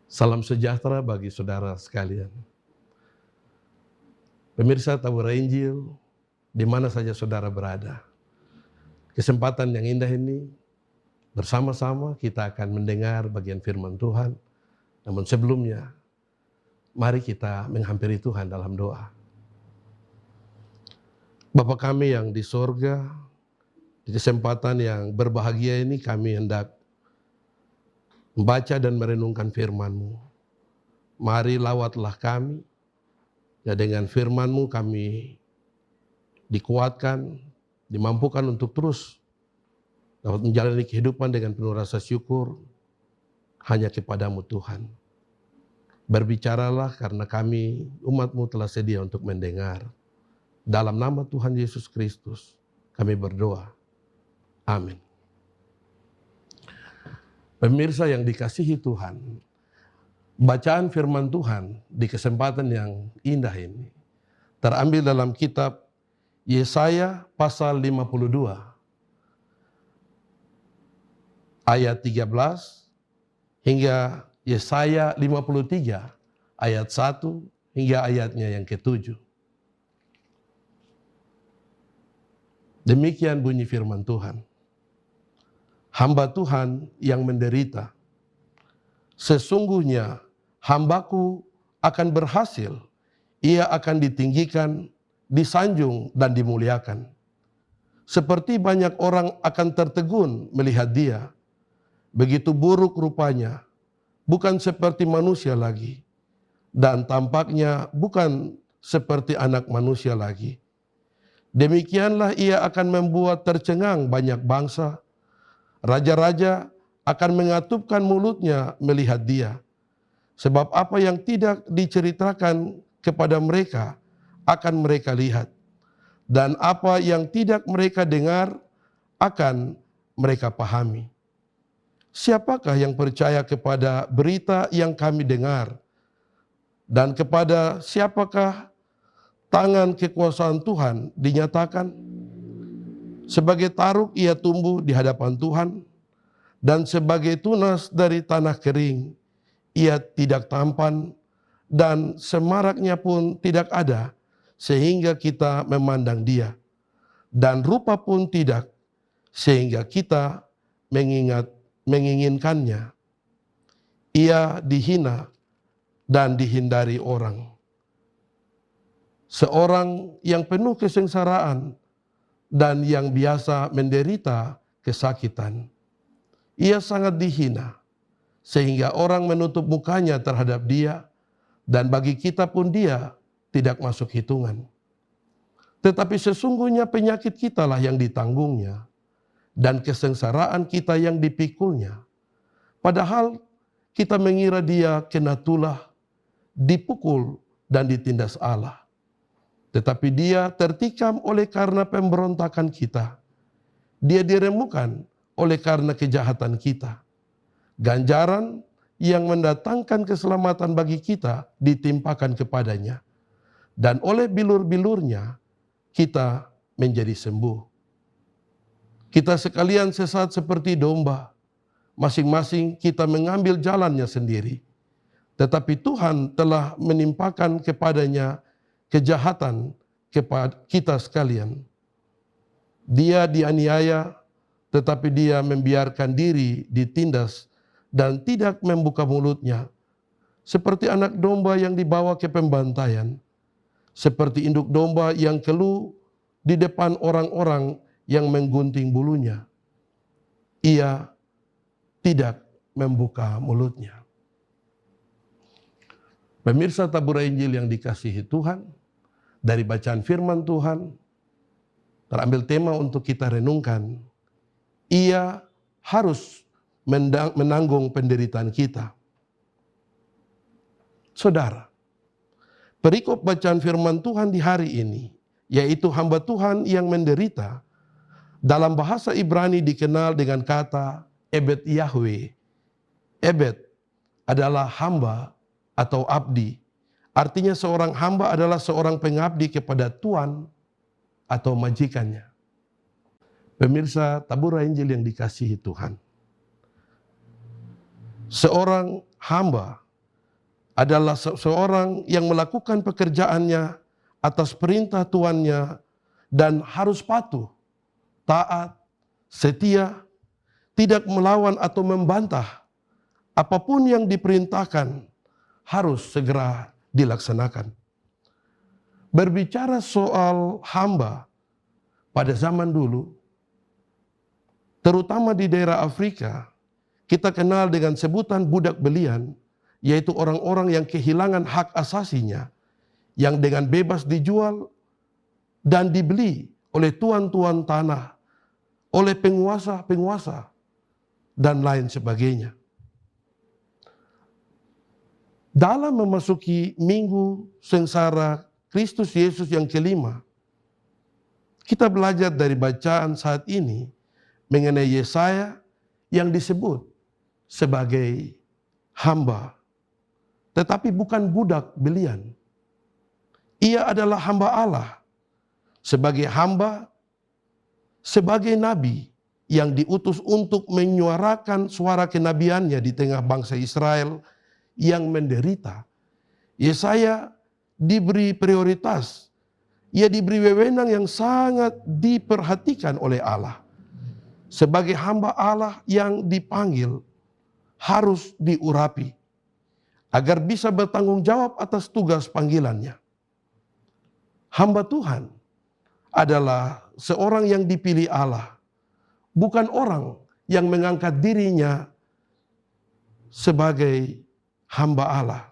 Salam sejahtera bagi saudara sekalian. Pemirsa Tabur Injil, di mana saja saudara berada. Kesempatan yang indah ini, bersama-sama kita akan mendengar bagian firman Tuhan. Namun sebelumnya, mari kita menghampiri Tuhan dalam doa. Bapa kami yang di sorga, di kesempatan yang berbahagia ini kami hendak membaca dan merenungkan firman-Mu. Mari lawatlah kami, ya dengan firman-Mu kami dikuatkan, dimampukan untuk terus dapat menjalani kehidupan dengan penuh rasa syukur hanya kepada-Mu Tuhan. Berbicaralah karena kami umat-Mu telah sedia untuk mendengar. Dalam nama Tuhan Yesus Kristus kami berdoa. Amin. Pemirsa yang dikasihi Tuhan, bacaan firman Tuhan di kesempatan yang indah ini terambil dalam kitab Yesaya pasal 52 ayat 13 hingga Yesaya 53 ayat 1 hingga ayatnya yang ke-7. Demikian bunyi firman Tuhan. Hamba Tuhan yang menderita, sesungguhnya hambaku akan berhasil, ia akan ditinggikan, disanjung dan dimuliakan. Seperti banyak orang akan tertegun melihat dia, begitu buruk rupanya, bukan seperti manusia lagi, dan tampaknya bukan seperti anak manusia lagi. Demikianlah ia akan membuat tercengang banyak bangsa, raja-raja akan mengatupkan mulutnya melihat dia. Sebab apa yang tidak diceritakan kepada mereka akan mereka lihat. Dan apa yang tidak mereka dengar akan mereka pahami. Siapakah yang percaya kepada berita yang kami dengar? Dan kepada siapakah tangan kekuasaan Tuhan dinyatakan? Sebagai taruk ia tumbuh di hadapan Tuhan, dan sebagai tunas dari tanah kering, ia tidak tampan, dan semaraknya pun tidak ada, sehingga kita memandang dia. Dan rupa pun tidak, sehingga kita menginginkannya. Ia dihina dan dihindari orang. Seorang yang penuh kesengsaraan, dan yang biasa menderita kesakitan. Ia sangat dihina, sehingga orang menutup mukanya terhadap dia, dan bagi kita pun dia tidak masuk hitungan. Tetapi sesungguhnya penyakit kitalah yang ditanggungnya, dan kesengsaraan kita yang dipikulnya. Padahal kita mengira dia kena tulah, dipukul dan ditindas Allah. Tetapi dia tertikam oleh karena pemberontakan kita. Dia diremukan oleh karena kejahatan kita. Ganjaran yang mendatangkan keselamatan bagi kita ditimpakan kepadanya. Dan oleh bilur-bilurnya kita menjadi sembuh. Kita sekalian sesat seperti domba. Masing-masing kita mengambil jalannya sendiri. Tetapi Tuhan telah menimpakan kepadanya kejahatan kepada kita sekalian. Dia dianiaya, tetapi dia membiarkan diri ditindas dan tidak membuka mulutnya. Seperti anak domba yang dibawa ke pembantaian. Seperti induk domba yang keluh di depan orang-orang yang menggunting bulunya. Ia tidak membuka mulutnya. Pemirsa Tabur Injil yang dikasihi Tuhan, dari bacaan firman Tuhan, terambil tema untuk kita renungkan. Ia harus menanggung penderitaan kita. Saudara, perikop bacaan firman Tuhan di hari ini, yaitu hamba Tuhan yang menderita, dalam bahasa Ibrani dikenal dengan kata Ebed Yahweh. Ebed adalah hamba atau abdi. Artinya seorang hamba adalah seorang pengabdi kepada tuan atau majikannya. Pemirsa Tabur Injil yang dikasihi Tuhan. Seorang hamba adalah seseorang yang melakukan pekerjaannya atas perintah tuannya dan harus patuh, taat, setia, tidak melawan atau membantah. Apapun yang diperintahkan harus segera dilaksanakan. Berbicara soal hamba pada zaman dulu, terutama di daerah Afrika, kita kenal dengan sebutan budak belian, yaitu orang-orang yang kehilangan hak asasinya, yang dengan bebas dijual dan dibeli oleh tuan-tuan tanah, oleh penguasa-penguasa, dan lain sebagainya. Dalam memasuki minggu sengsara Kristus Yesus yang kelima, kita belajar dari bacaan saat ini mengenai Yesaya yang disebut sebagai hamba, tetapi bukan budak belian. Ia adalah hamba Allah, sebagai hamba, sebagai nabi yang diutus untuk menyuarakan suara kenabiannya di tengah bangsa Israel yang menderita. Yesaya diberi prioritas, ia diberi wewenang yang sangat diperhatikan oleh Allah. Sebagai hamba Allah yang dipanggil harus diurapi agar bisa bertanggung jawab atas tugas panggilannya. Hamba Tuhan adalah seorang yang dipilih Allah, bukan orang yang mengangkat dirinya sebagai hamba Allah.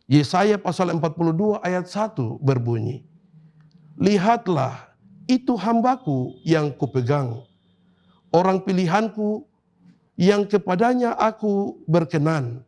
Yesaya pasal 42 ayat 1 berbunyi, "Lihatlah, itu hambaku yang kupegang, orang pilihanku yang kepadanya aku berkenan.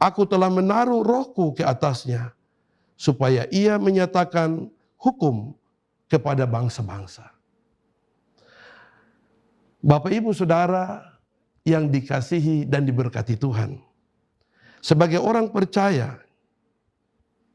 Aku telah menaruh rohku ke atasnya, supaya ia menyatakan hukum kepada bangsa-bangsa." Bapak, Ibu, Saudara yang dikasihi dan diberkati Tuhan, sebagai orang percaya,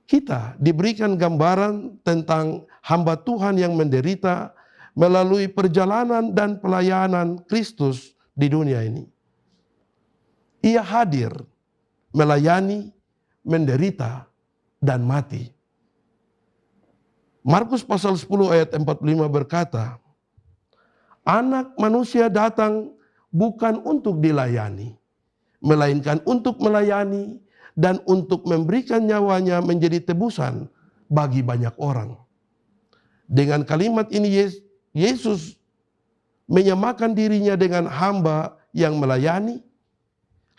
kita diberikan gambaran tentang hamba Tuhan yang menderita melalui perjalanan dan pelayanan Kristus di dunia ini. Ia hadir, melayani, menderita, dan mati. Markus pasal 10 ayat 45 berkata, "Anak manusia datang bukan untuk dilayani, melainkan untuk melayani dan untuk memberikan nyawanya menjadi tebusan bagi banyak orang." Dengan kalimat ini Yesus menyamakan dirinya dengan hamba yang melayani,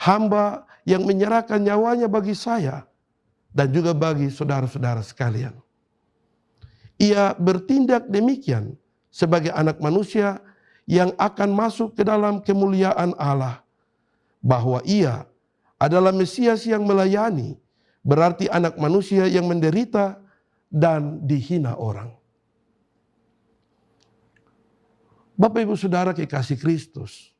hamba yang menyerahkan nyawanya bagi saya dan juga bagi saudara-saudara sekalian. Ia bertindak demikian sebagai anak manusia yang akan masuk ke dalam kemuliaan Allah, bahwa ia adalah Mesias yang melayani, berarti anak manusia yang menderita dan dihina orang. Bapak, Ibu, Saudara kekasih Kristus,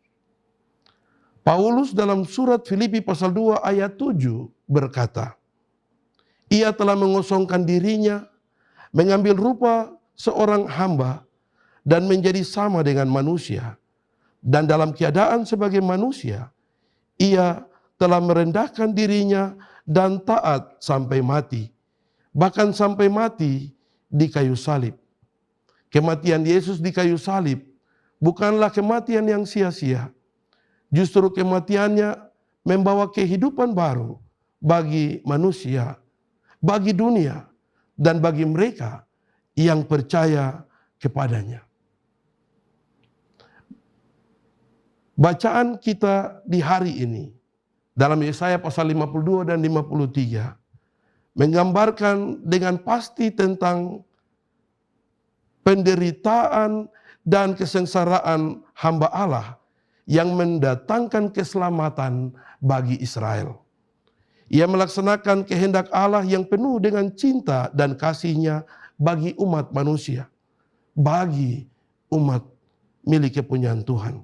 Paulus dalam surat Filipi pasal 2 ayat 7 berkata, "Ia telah mengosongkan dirinya, mengambil rupa seorang hamba, dan menjadi sama dengan manusia. Dan dalam keadaan sebagai manusia, ia telah merendahkan dirinya dan taat sampai mati, bahkan sampai mati di kayu salib." Kematian Yesus di kayu salib bukanlah kematian yang sia-sia. Justru kematiannya membawa kehidupan baru bagi manusia, bagi dunia, dan bagi mereka yang percaya kepadanya. Bacaan kita di hari ini dalam Yesaya pasal 52 dan 53 menggambarkan dengan pasti tentang penderitaan dan kesengsaraan hamba Allah yang mendatangkan keselamatan bagi Israel. Ia melaksanakan kehendak Allah yang penuh dengan cinta dan kasih-Nya bagi umat manusia, bagi umat milik kepunyaan Tuhan.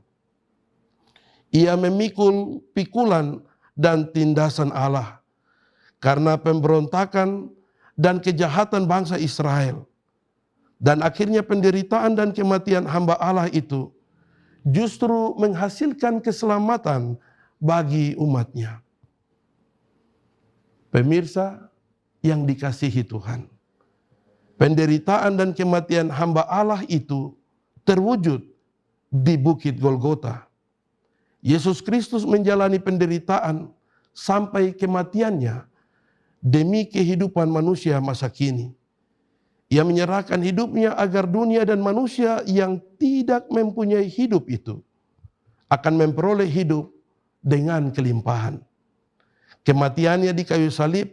Ia memikul pikulan dan tindasan Allah karena pemberontakan dan kejahatan bangsa Israel. Dan akhirnya penderitaan dan kematian hamba Allah itu justru menghasilkan keselamatan bagi umatnya. Pemirsa yang dikasihi Tuhan, penderitaan dan kematian hamba Allah itu terwujud di Bukit Golgota. Yesus Kristus menjalani penderitaan sampai kematiannya demi kehidupan manusia masa kini. Ia menyerahkan hidupnya agar dunia dan manusia yang tidak mempunyai hidup itu akan memperoleh hidup dengan kelimpahan. Kematiannya di kayu salib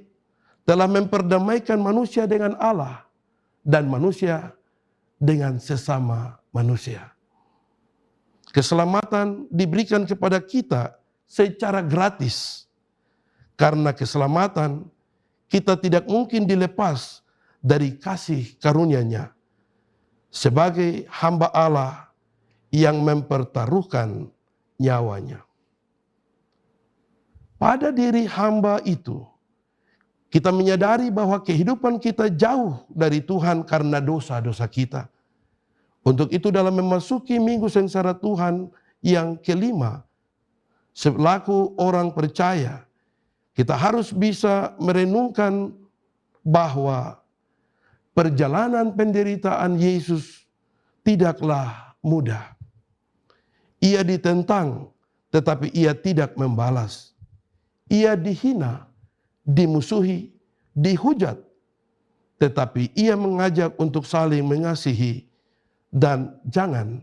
telah memperdamaikan manusia dengan Allah dan manusia dengan sesama manusia. Keselamatan diberikan kepada kita secara gratis. Karena keselamatan kita tidak mungkin dilepas dari kasih karunia-Nya sebagai hamba Allah yang mempertaruhkan nyawanya. Pada diri hamba itu, kita menyadari bahwa kehidupan kita jauh dari Tuhan karena dosa-dosa kita. Untuk itu dalam memasuki minggu sengsara Tuhan yang kelima, selaku orang percaya, kita harus bisa merenungkan bahwa perjalanan penderitaan Yesus tidaklah mudah. Ia ditentang, tetapi ia tidak membalas. Ia dihina, dimusuhi, dihujat, tetapi ia mengajak untuk saling mengasihi dan jangan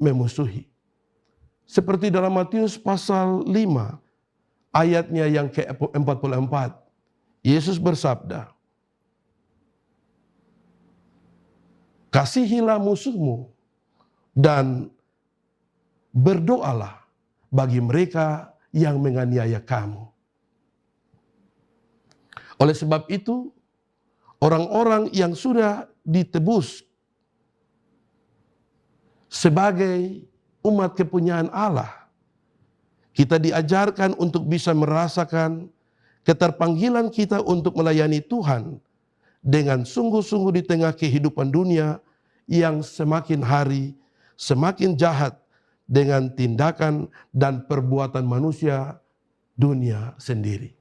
memusuhi. Seperti dalam Matius pasal 5 ayatnya yang ke-44, Yesus bersabda, "Kasihilah musuhmu dan berdoalah bagi mereka yang menganiaya kamu." Oleh sebab itu, orang-orang yang sudah ditebus sebagai umat kepunyaan Allah, kita diajarkan untuk bisa merasakan keterpanggilan kita untuk melayani Tuhan dengan sungguh-sungguh di tengah kehidupan dunia yang semakin hari semakin jahat dengan tindakan dan perbuatan manusia dunia sendiri.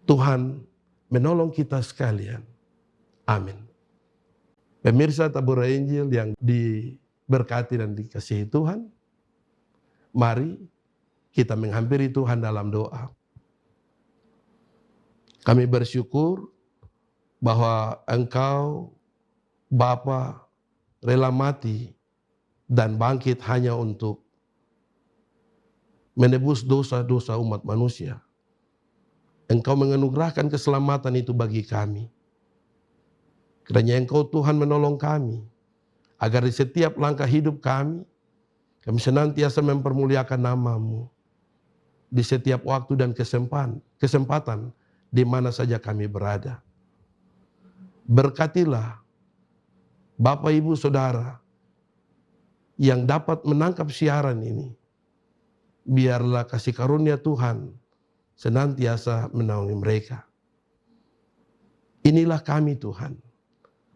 Tuhan menolong kita sekalian. Amin. Pemirsa Tabur Injil yang diberkati dan dikasihi Tuhan, mari kita menghampiri Tuhan dalam doa. Kami bersyukur bahwa Engkau, Bapa, rela mati dan bangkit hanya untuk menebus dosa-dosa umat manusia. Engkau menganugerahkan keselamatan itu bagi kami. Kiranya Engkau Tuhan menolong kami, agar di setiap langkah hidup kami senantiasa mempermuliakan nama-Mu. Di setiap waktu dan kesempatan di mana saja kami berada. Berkatilah Bapak, Ibu, Saudara yang dapat menangkap siaran ini. Biarlah kasih karunia Tuhan senantiasa menaungi mereka. Inilah kami Tuhan.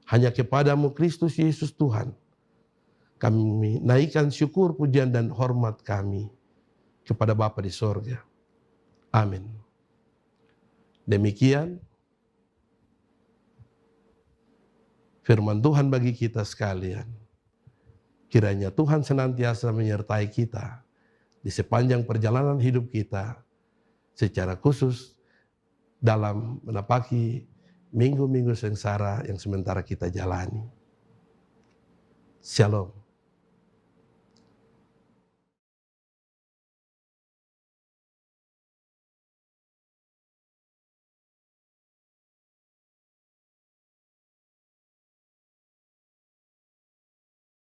Hanya kepadamu Kristus Yesus Tuhan, kami naikkan syukur, pujian, dan hormat kami kepada Bapa di sorga. Amin. Demikian firman Tuhan bagi kita sekalian. Kiranya Tuhan senantiasa menyertai kita di sepanjang perjalanan hidup kita, secara khusus dalam menapaki minggu-minggu sengsara yang sementara kita jalani. Shalom.